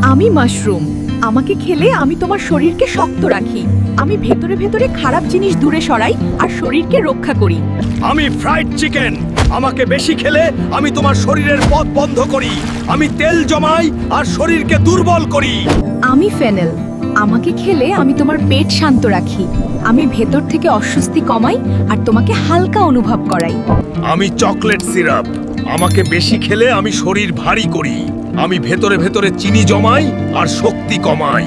আমি মাশরুম। আমাকে খেলে আমি তোমার শরীরকে শক্ত রাখি। আমি ভেতরে ভেতরে খারাপ জিনিস দূরে সরাই আর শরীরকে রক্ষা করি। আমি ফ্রাইড চিকেন। আমাকে বেশি খেলে আমি তোমার শরীরের পথ বন্ধ করি। আমি তেল জমাই আর শরীরকে দুর্বল করি। আমি ফেনেল। আমাকে খেলে আমি তোমার পেট শান্ত রাখি। আমি ভেতর থেকে অস্বস্তি কমাই আর তোমাকে হালকা অনুভব করাই। আমি চকলেট সিরাপ। আমাকে বেশি খেলে আমি শরীর ভারী করি। আমি ভেতরে ভেতরে চিনি জমাই আর শক্তি কমাই।